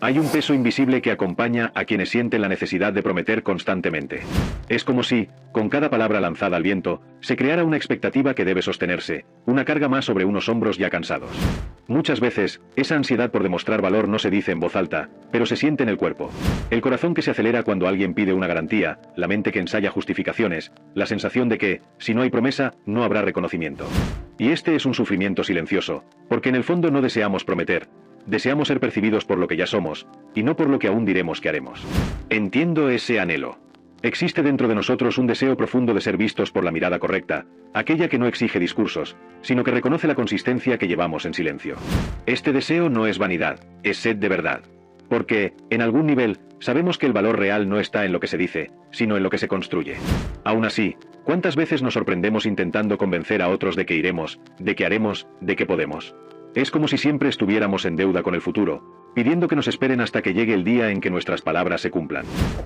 Hay un peso invisible que acompaña a quienes sienten la necesidad de prometer constantemente. Es como si, con cada palabra lanzada al viento, se creara una expectativa que debe sostenerse, una carga más sobre unos hombros ya cansados. Muchas veces, esa ansiedad por demostrar valor no se dice en voz alta, pero se siente en el cuerpo. El corazón que se acelera cuando alguien pide una garantía, la mente que ensaya justificaciones, la sensación de que, si no hay promesa, no habrá reconocimiento. Y este es un sufrimiento silencioso, porque en el fondo no deseamos prometer. Deseamos ser percibidos por lo que ya somos, y no por lo que aún diremos que haremos. Entiendo ese anhelo. Existe dentro de nosotros un deseo profundo de ser vistos por la mirada correcta, aquella que no exige discursos, sino que reconoce la consistencia que llevamos en silencio. Este deseo no es vanidad, es sed de verdad. Porque, en algún nivel, sabemos que el valor real no está en lo que se dice, sino en lo que se construye. Aún así, ¿cuántas veces nos sorprendemos intentando convencer a otros de que iremos, de que haremos, de que podemos? Es como si siempre estuviéramos en deuda con el futuro, pidiendo que nos esperen hasta que llegue el día en que nuestras palabras se cumplan.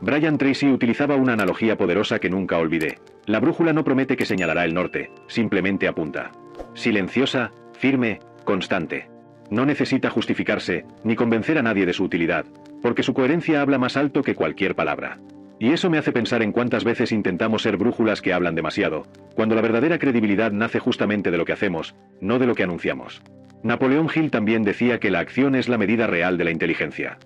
Brian Tracy utilizaba una analogía poderosa que nunca olvidé. La brújula no promete que señalará el norte, simplemente apunta. Silenciosa, firme, constante. No necesita justificarse, ni convencer a nadie de su utilidad, porque su coherencia habla más alto que cualquier palabra. Y eso me hace pensar en cuántas veces intentamos ser brújulas que hablan demasiado, cuando la verdadera credibilidad nace justamente de lo que hacemos, no de lo que anunciamos. Napoleón Hill también decía que la acción es la medida real de la inteligencia.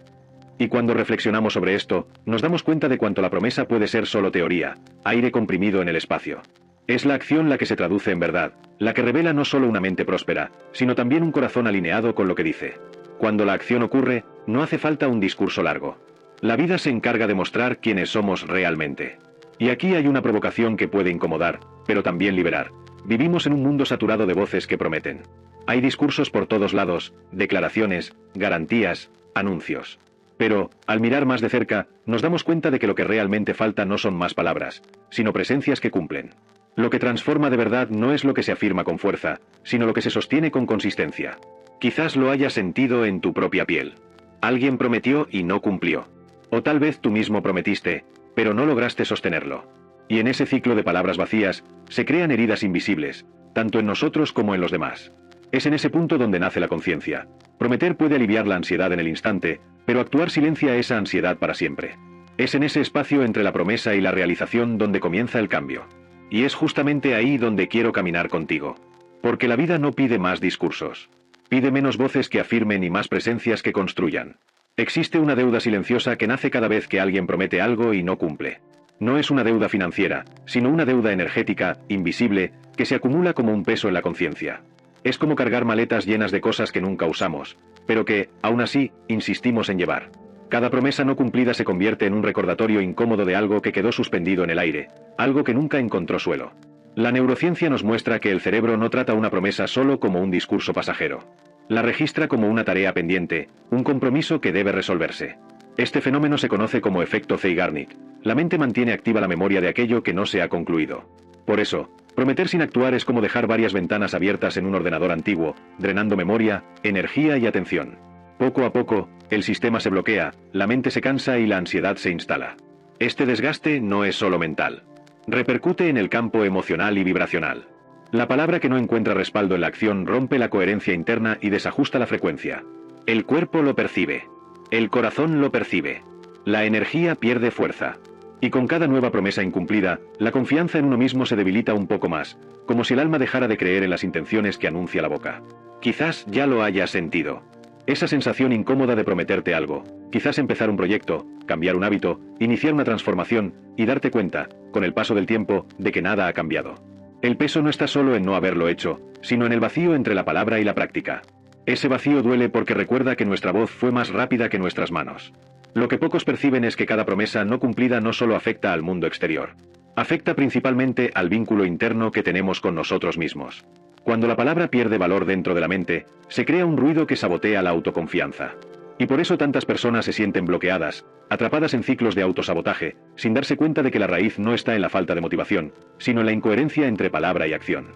Y cuando reflexionamos sobre esto, nos damos cuenta de cuánto la promesa puede ser solo teoría, aire comprimido en el espacio. Es la acción la que se traduce en verdad, la que revela no solo una mente próspera, sino también un corazón alineado con lo que dice. Cuando la acción ocurre, no hace falta un discurso largo. La vida se encarga de mostrar quiénes somos realmente. Y aquí hay una provocación que puede incomodar, pero también liberar. Vivimos en un mundo saturado de voces que prometen. Hay discursos por todos lados, declaraciones, garantías, anuncios. Pero, al mirar más de cerca, nos damos cuenta de que lo que realmente falta no son más palabras, sino presencias que cumplen. Lo que transforma de verdad no es lo que se afirma con fuerza, sino lo que se sostiene con consistencia. Quizás lo hayas sentido en tu propia piel. Alguien prometió y no cumplió. O tal vez tú mismo prometiste, pero no lograste sostenerlo. Y en ese ciclo de palabras vacías, se crean heridas invisibles, tanto en nosotros como en los demás. Es en ese punto donde nace la conciencia. Prometer puede aliviar la ansiedad en el instante, pero actuar silencia esa ansiedad para siempre. Es en ese espacio entre la promesa y la realización donde comienza el cambio. Y es justamente ahí donde quiero caminar contigo. Porque la vida no pide más discursos. Pide menos voces que afirmen y más presencias que construyan. Existe una deuda silenciosa que nace cada vez que alguien promete algo y no cumple. No es una deuda financiera, sino una deuda energética, invisible, que se acumula como un peso en la conciencia. Es como cargar maletas llenas de cosas que nunca usamos, pero que, aún así, insistimos en llevar. Cada promesa no cumplida se convierte en un recordatorio incómodo de algo que quedó suspendido en el aire, algo que nunca encontró suelo. La neurociencia nos muestra que el cerebro no trata una promesa solo como un discurso pasajero. La registra como una tarea pendiente, un compromiso que debe resolverse. Este fenómeno se conoce como efecto Zeigarnik. La mente mantiene activa la memoria de aquello que no se ha concluido. Por eso, prometer sin actuar es como dejar varias ventanas abiertas en un ordenador antiguo, drenando memoria, energía y atención. Poco a poco, el sistema se bloquea, la mente se cansa y la ansiedad se instala. Este desgaste no es solo mental. Repercute en el campo emocional y vibracional. La palabra que no encuentra respaldo en la acción rompe la coherencia interna y desajusta la frecuencia. El cuerpo lo percibe. El corazón lo percibe. La energía pierde fuerza. Y con cada nueva promesa incumplida, la confianza en uno mismo se debilita un poco más, como si el alma dejara de creer en las intenciones que anuncia la boca. Quizás ya lo hayas sentido. Esa sensación incómoda de prometerte algo, quizás empezar un proyecto, cambiar un hábito, iniciar una transformación, y darte cuenta, con el paso del tiempo, de que nada ha cambiado. El peso no está solo en no haberlo hecho, sino en el vacío entre la palabra y la práctica. Ese vacío duele porque recuerda que nuestra voz fue más rápida que nuestras manos. Lo que pocos perciben es que cada promesa no cumplida no solo afecta al mundo exterior. Afecta principalmente al vínculo interno que tenemos con nosotros mismos. Cuando la palabra pierde valor dentro de la mente, se crea un ruido que sabotea la autoconfianza. Y por eso tantas personas se sienten bloqueadas, atrapadas en ciclos de autosabotaje, sin darse cuenta de que la raíz no está en la falta de motivación, sino en la incoherencia entre palabra y acción.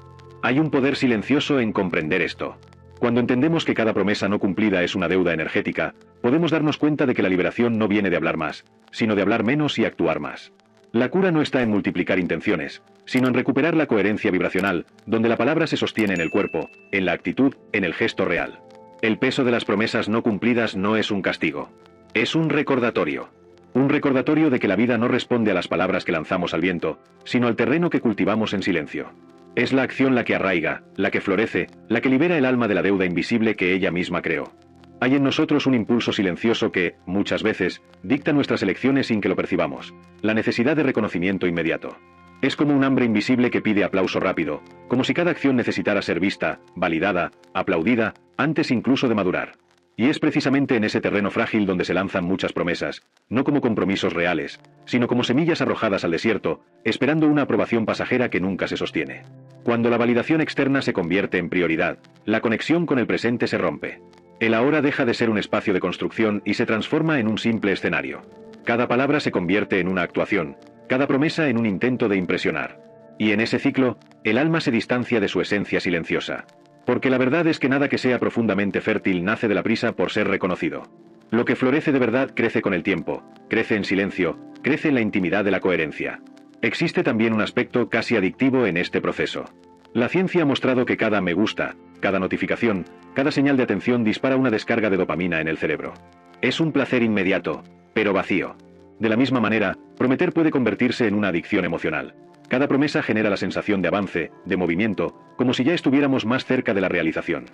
Hay un poder silencioso en comprender esto. Cuando entendemos que cada promesa no cumplida es una deuda energética, podemos darnos cuenta de que la liberación no viene de hablar más, sino de hablar menos y actuar más. La cura no está en multiplicar intenciones, sino en recuperar la coherencia vibracional, donde la palabra se sostiene en el cuerpo, en la actitud, en el gesto real. El peso de las promesas no cumplidas no es un castigo. Es un recordatorio. Un recordatorio de que la vida no responde a las palabras que lanzamos al viento, sino al terreno que cultivamos en silencio. Es la acción la que arraiga, la que florece, la que libera el alma de la deuda invisible que ella misma creó. Hay en nosotros un impulso silencioso que, muchas veces, dicta nuestras elecciones sin que lo percibamos, la necesidad de reconocimiento inmediato. Es como un hambre invisible que pide aplauso rápido, como si cada acción necesitara ser vista, validada, aplaudida, antes incluso de madurar. Y es precisamente en ese terreno frágil donde se lanzan muchas promesas, no como compromisos reales, sino como semillas arrojadas al desierto, esperando una aprobación pasajera que nunca se sostiene. Cuando la validación externa se convierte en prioridad, la conexión con el presente se rompe. El ahora deja de ser un espacio de construcción y se transforma en un simple escenario. Cada palabra se convierte en una actuación, cada promesa en un intento de impresionar. Y en ese ciclo, el alma se distancia de su esencia silenciosa. Porque la verdad es que nada que sea profundamente fértil nace de la prisa por ser reconocido. Lo que florece de verdad crece con el tiempo, crece en silencio, crece en la intimidad de la coherencia. Existe también un aspecto casi adictivo en este proceso. La ciencia ha mostrado que cada me gusta, cada notificación, cada señal de atención dispara una descarga de dopamina en el cerebro. Es un placer inmediato, pero vacío. De la misma manera, prometer puede convertirse en una adicción emocional. Cada promesa genera la sensación de avance, de movimiento, como si ya estuviéramos más cerca de la realización.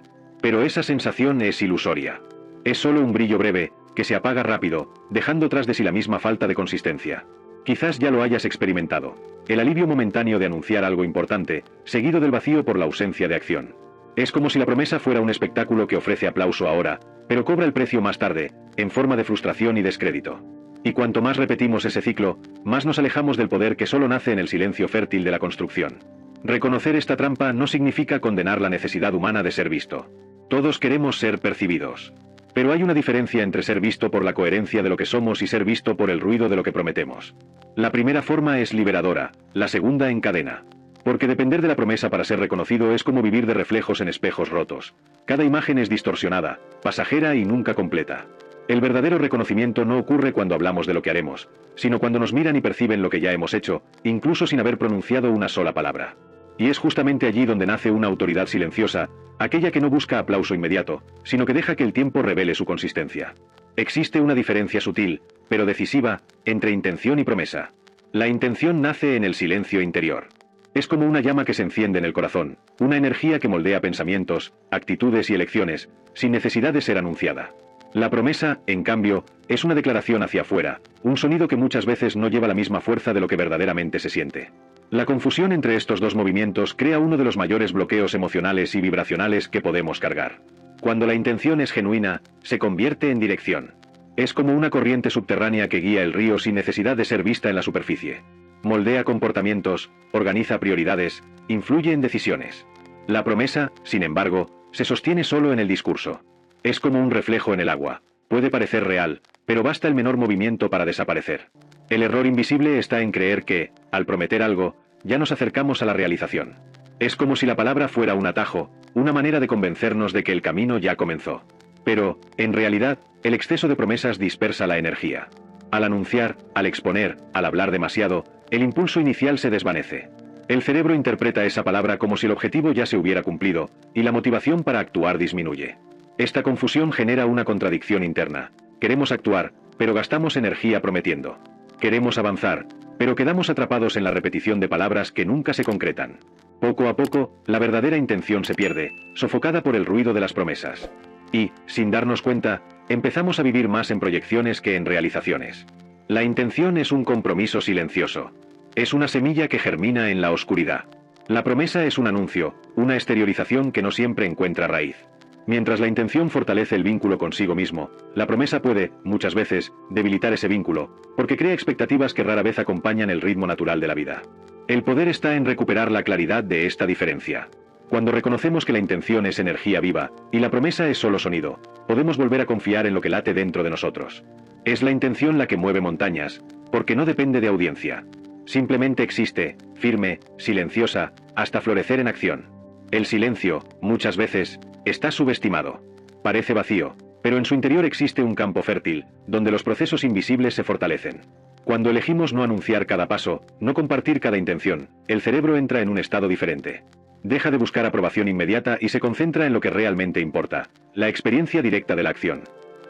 Pero esa sensación es ilusoria. Es solo un brillo breve, que se apaga rápido, dejando tras de sí la misma falta de consistencia. Quizás ya lo hayas experimentado. El alivio momentáneo de anunciar algo importante, seguido del vacío por la ausencia de acción. Es como si la promesa fuera un espectáculo que ofrece aplauso ahora, pero cobra el precio más tarde, en forma de frustración y descrédito. Y cuanto más repetimos ese ciclo, más nos alejamos del poder que solo nace en el silencio fértil de la construcción. Reconocer esta trampa no significa condenar la necesidad humana de ser visto. Todos queremos ser percibidos. Pero hay una diferencia entre ser visto por la coherencia de lo que somos y ser visto por el ruido de lo que prometemos. La primera forma es liberadora, la segunda encadena. Porque depender de la promesa para ser reconocido es como vivir de reflejos en espejos rotos. Cada imagen es distorsionada, pasajera y nunca completa. El verdadero reconocimiento no ocurre cuando hablamos de lo que haremos, sino cuando nos miran y perciben lo que ya hemos hecho, incluso sin haber pronunciado una sola palabra. Y es justamente allí donde nace una autoridad silenciosa, aquella que no busca aplauso inmediato, sino que deja que el tiempo revele su consistencia. Existe una diferencia sutil, pero decisiva, entre intención y promesa. La intención nace en el silencio interior. Es como una llama que se enciende en el corazón, una energía que moldea pensamientos, actitudes y elecciones, sin necesidad de ser anunciada. La promesa, en cambio, es una declaración hacia afuera, un sonido que muchas veces no lleva la misma fuerza de lo que verdaderamente se siente. La confusión entre estos dos movimientos crea uno de los mayores bloqueos emocionales y vibracionales que podemos cargar. Cuando la intención es genuina, se convierte en dirección. Es como una corriente subterránea que guía el río sin necesidad de ser vista en la superficie. Moldea comportamientos, organiza prioridades, influye en decisiones. La promesa, sin embargo, se sostiene solo en el discurso. Es como un reflejo en el agua. Puede parecer real, pero basta el menor movimiento para desaparecer. El error invisible está en creer que, al prometer algo, ya nos acercamos a la realización. Es como si la palabra fuera un atajo, una manera de convencernos de que el camino ya comenzó. Pero, en realidad, el exceso de promesas dispersa la energía. Al anunciar, al exponer, al hablar demasiado, el impulso inicial se desvanece. El cerebro interpreta esa palabra como si el objetivo ya se hubiera cumplido, y la motivación para actuar disminuye. Esta confusión genera una contradicción interna. Queremos actuar, pero gastamos energía prometiendo. Queremos avanzar, pero quedamos atrapados en la repetición de palabras que nunca se concretan. Poco a poco, la verdadera intención se pierde, sofocada por el ruido de las promesas. Y, sin darnos cuenta, empezamos a vivir más en proyecciones que en realizaciones. La intención es un compromiso silencioso. Es una semilla que germina en la oscuridad. La promesa es un anuncio, una exteriorización que no siempre encuentra raíz. Mientras la intención fortalece el vínculo consigo mismo, la promesa puede, muchas veces, debilitar ese vínculo, porque crea expectativas que rara vez acompañan el ritmo natural de la vida. El poder está en recuperar la claridad de esta diferencia. Cuando reconocemos que la intención es energía viva, y la promesa es solo sonido, podemos volver a confiar en lo que late dentro de nosotros. Es la intención la que mueve montañas, porque no depende de audiencia. Simplemente existe, firme, silenciosa, hasta florecer en acción. El silencio, muchas veces, está subestimado. Parece vacío, pero en su interior existe un campo fértil, donde los procesos invisibles se fortalecen. Cuando elegimos no anunciar cada paso, no compartir cada intención, el cerebro entra en un estado diferente. Deja de buscar aprobación inmediata y se concentra en lo que realmente importa, la experiencia directa de la acción.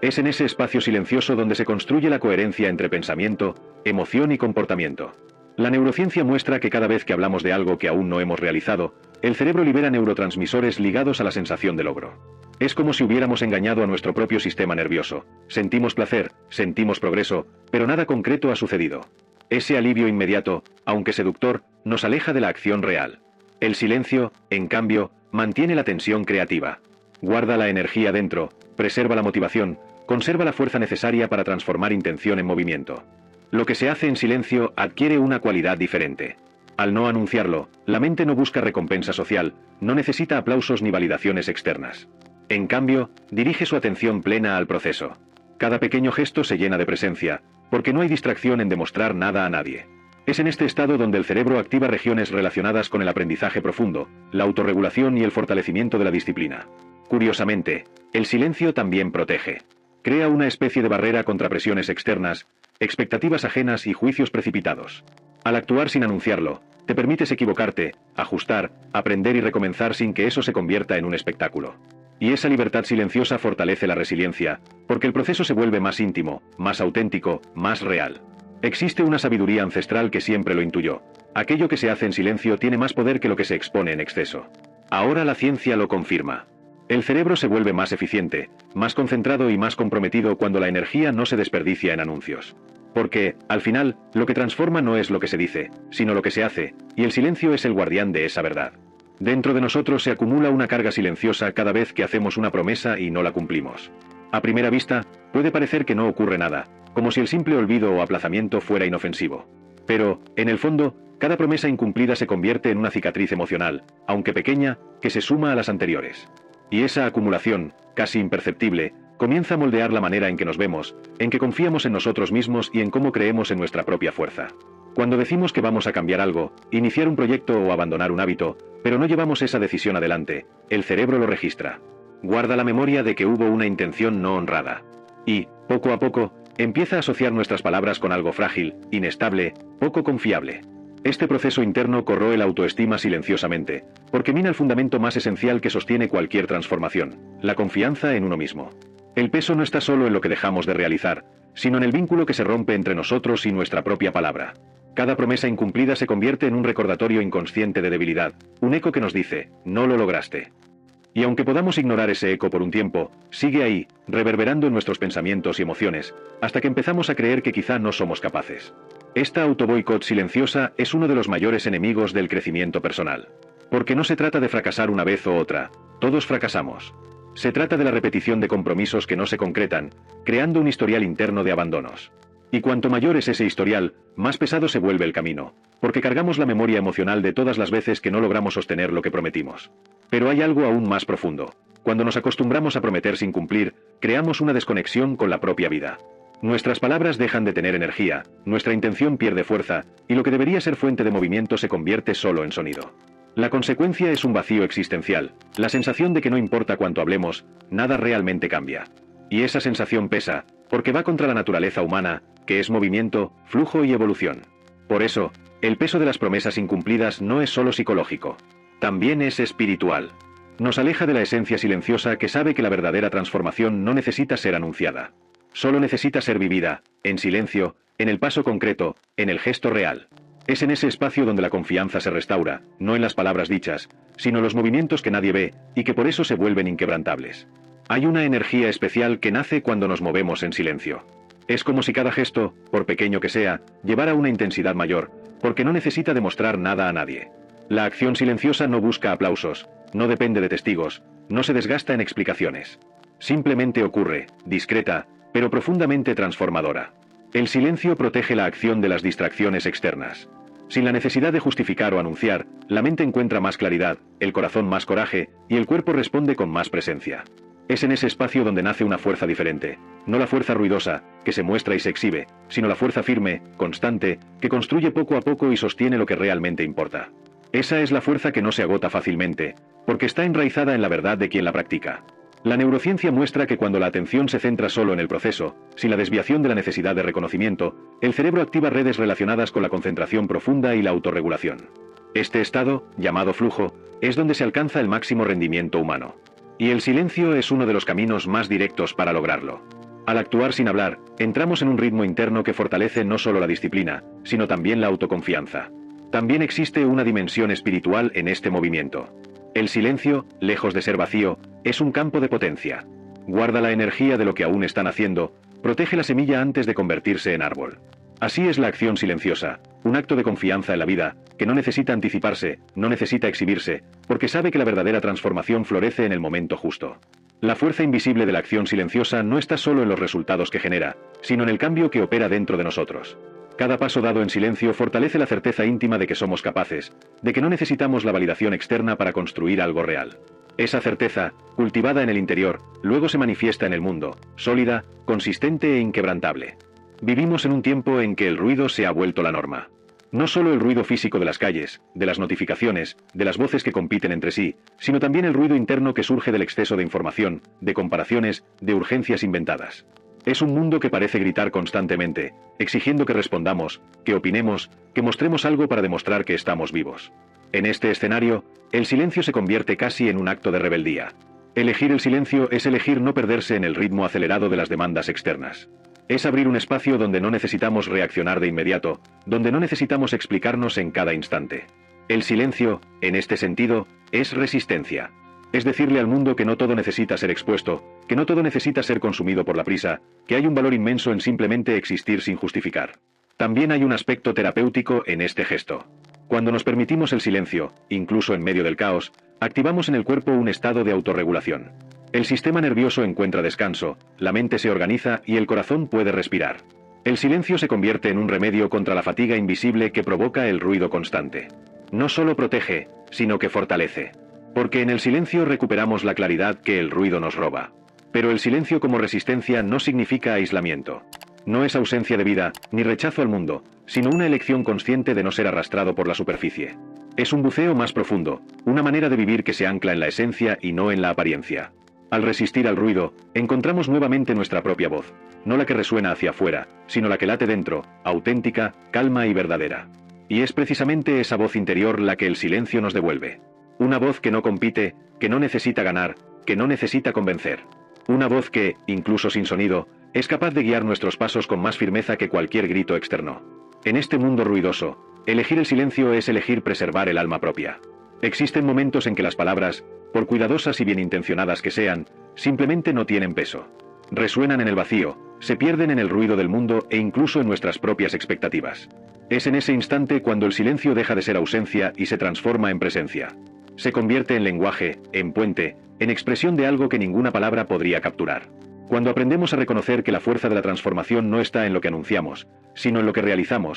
Es en ese espacio silencioso donde se construye la coherencia entre pensamiento, emoción y comportamiento. La neurociencia muestra que cada vez que hablamos de algo que aún no hemos realizado, el cerebro libera neurotransmisores ligados a la sensación de logro. Es como si hubiéramos engañado a nuestro propio sistema nervioso. Sentimos placer, sentimos progreso, pero nada concreto ha sucedido. Ese alivio inmediato, aunque seductor, nos aleja de la acción real. El silencio, en cambio, mantiene la tensión creativa. Guarda la energía dentro, preserva la motivación, conserva la fuerza necesaria para transformar intención en movimiento. Lo que se hace en silencio adquiere una cualidad diferente. Al no anunciarlo, la mente no busca recompensa social, no necesita aplausos ni validaciones externas. En cambio, dirige su atención plena al proceso. Cada pequeño gesto se llena de presencia, porque no hay distracción en demostrar nada a nadie. Es en este estado donde el cerebro activa regiones relacionadas con el aprendizaje profundo, la autorregulación y el fortalecimiento de la disciplina. Curiosamente, el silencio también protege. Crea una especie de barrera contra presiones externas, expectativas ajenas y juicios precipitados. Al actuar sin anunciarlo, te permites equivocarte, ajustar, aprender y recomenzar sin que eso se convierta en un espectáculo. Y esa libertad silenciosa fortalece la resiliencia, porque el proceso se vuelve más íntimo, más auténtico, más real. Existe una sabiduría ancestral que siempre lo intuyó. Aquello que se hace en silencio tiene más poder que lo que se expone en exceso. Ahora la ciencia lo confirma. El cerebro se vuelve más eficiente, más concentrado y más comprometido cuando la energía no se desperdicia en anuncios. Porque, al final, lo que transforma no es lo que se dice, sino lo que se hace, y el silencio es el guardián de esa verdad. Dentro de nosotros se acumula una carga silenciosa cada vez que hacemos una promesa y no la cumplimos. A primera vista, puede parecer que no ocurre nada, como si el simple olvido o aplazamiento fuera inofensivo. Pero, en el fondo, cada promesa incumplida se convierte en una cicatriz emocional, aunque pequeña, que se suma a las anteriores. Y esa acumulación, casi imperceptible, comienza a moldear la manera en que nos vemos, en que confiamos en nosotros mismos y en cómo creemos en nuestra propia fuerza. Cuando decimos que vamos a cambiar algo, iniciar un proyecto o abandonar un hábito, pero no llevamos esa decisión adelante, el cerebro lo registra. Guarda la memoria de que hubo una intención no honrada. Y, poco a poco, empieza a asociar nuestras palabras con algo frágil, inestable, poco confiable. Este proceso interno corroe la autoestima silenciosamente, porque mina el fundamento más esencial que sostiene cualquier transformación, la confianza en uno mismo. El peso no está solo en lo que dejamos de realizar, sino en el vínculo que se rompe entre nosotros y nuestra propia palabra. Cada promesa incumplida se convierte en un recordatorio inconsciente de debilidad, un eco que nos dice, no lo lograste. Y aunque podamos ignorar ese eco por un tiempo, sigue ahí, reverberando en nuestros pensamientos y emociones, hasta que empezamos a creer que quizá no somos capaces. Esta autoboicot silenciosa es uno de los mayores enemigos del crecimiento personal. Porque no se trata de fracasar una vez o otra, todos fracasamos. Se trata de la repetición de compromisos que no se concretan, creando un historial interno de abandonos. Y cuanto mayor es ese historial, más pesado se vuelve el camino, porque cargamos la memoria emocional de todas las veces que no logramos sostener lo que prometimos. Pero hay algo aún más profundo. Cuando nos acostumbramos a prometer sin cumplir, creamos una desconexión con la propia vida. Nuestras palabras dejan de tener energía, nuestra intención pierde fuerza, y lo que debería ser fuente de movimiento se convierte solo en sonido. La consecuencia es un vacío existencial, la sensación de que no importa cuánto hablemos, nada realmente cambia. Y esa sensación pesa, porque va contra la naturaleza humana, que es movimiento, flujo y evolución. Por eso, el peso de las promesas incumplidas no es solo psicológico, también es espiritual. Nos aleja de la esencia silenciosa que sabe que la verdadera transformación no necesita ser anunciada. Solo necesita ser vivida, en silencio, en el paso concreto, en el gesto real. Es en ese espacio donde la confianza se restaura, no en las palabras dichas, sino en los movimientos que nadie ve y que por eso se vuelven inquebrantables. Hay una energía especial que nace cuando nos movemos en silencio. Es como si cada gesto, por pequeño que sea, llevara una intensidad mayor, porque no necesita demostrar nada a nadie. La acción silenciosa no busca aplausos, no depende de testigos, no se desgasta en explicaciones. Simplemente ocurre, discreta, pero profundamente transformadora. El silencio protege la acción de las distracciones externas. Sin la necesidad de justificar o anunciar, la mente encuentra más claridad, el corazón más coraje, y el cuerpo responde con más presencia. Es en ese espacio donde nace una fuerza diferente, no la fuerza ruidosa, que se muestra y se exhibe, sino la fuerza firme, constante, que construye poco a poco y sostiene lo que realmente importa. Esa es la fuerza que no se agota fácilmente, porque está enraizada en la verdad de quien la practica. La neurociencia muestra que cuando la atención se centra solo en el proceso, sin la desviación de la necesidad de reconocimiento, el cerebro activa redes relacionadas con la concentración profunda y la autorregulación. Este estado, llamado flujo, es donde se alcanza el máximo rendimiento humano. Y el silencio es uno de los caminos más directos para lograrlo. Al actuar sin hablar, entramos en un ritmo interno que fortalece no solo la disciplina, sino también la autoconfianza. También existe una dimensión espiritual en este movimiento. El silencio, lejos de ser vacío, es un campo de potencia. Guarda la energía de lo que aún están haciendo, protege la semilla antes de convertirse en árbol. Así es la acción silenciosa, un acto de confianza en la vida, que no necesita anticiparse, no necesita exhibirse, porque sabe que la verdadera transformación florece en el momento justo. La fuerza invisible de la acción silenciosa no está solo en los resultados que genera, sino en el cambio que opera dentro de nosotros. Cada paso dado en silencio fortalece la certeza íntima de que somos capaces, de que no necesitamos la validación externa para construir algo real. Esa certeza, cultivada en el interior, luego se manifiesta en el mundo, sólida, consistente e inquebrantable. Vivimos en un tiempo en que el ruido se ha vuelto la norma. No solo el ruido físico de las calles, de las notificaciones, de las voces que compiten entre sí, sino también el ruido interno que surge del exceso de información, de comparaciones, de urgencias inventadas. Es un mundo que parece gritar constantemente, exigiendo que respondamos, que opinemos, que mostremos algo para demostrar que estamos vivos. En este escenario, el silencio se convierte casi en un acto de rebeldía. Elegir el silencio es elegir no perderse en el ritmo acelerado de las demandas externas. Es abrir un espacio donde no necesitamos reaccionar de inmediato, donde no necesitamos explicarnos en cada instante. El silencio, en este sentido, es resistencia. Es decirle al mundo que no todo necesita ser expuesto, que no todo necesita ser consumido por la prisa, que hay un valor inmenso en simplemente existir sin justificar. También hay un aspecto terapéutico en este gesto. Cuando nos permitimos el silencio, incluso en medio del caos, activamos en el cuerpo un estado de autorregulación. El sistema nervioso encuentra descanso, la mente se organiza y el corazón puede respirar. El silencio se convierte en un remedio contra la fatiga invisible que provoca el ruido constante. No solo protege, sino que fortalece. Porque en el silencio recuperamos la claridad que el ruido nos roba. Pero el silencio como resistencia no significa aislamiento. No es ausencia de vida, ni rechazo al mundo, sino una elección consciente de no ser arrastrado por la superficie. Es un buceo más profundo, una manera de vivir que se ancla en la esencia y no en la apariencia. Al resistir al ruido, encontramos nuevamente nuestra propia voz, no la que resuena hacia afuera, sino la que late dentro, auténtica, calma y verdadera. Y es precisamente esa voz interior la que el silencio nos devuelve. Una voz que no compite, que no necesita ganar, que no necesita convencer. Una voz que, incluso sin sonido, es capaz de guiar nuestros pasos con más firmeza que cualquier grito externo. En este mundo ruidoso, elegir el silencio es elegir preservar el alma propia. Existen momentos en que las palabras, por cuidadosas y bien intencionadas que sean, simplemente no tienen peso. Resuenan en el vacío, se pierden en el ruido del mundo e incluso en nuestras propias expectativas. Es en ese instante cuando el silencio deja de ser ausencia y se transforma en presencia. Se convierte en lenguaje, en puente, en expresión de algo que ninguna palabra podría capturar. Cuando aprendemos a reconocer que la fuerza de la transformación no está en lo que anunciamos, sino en lo que realizamos,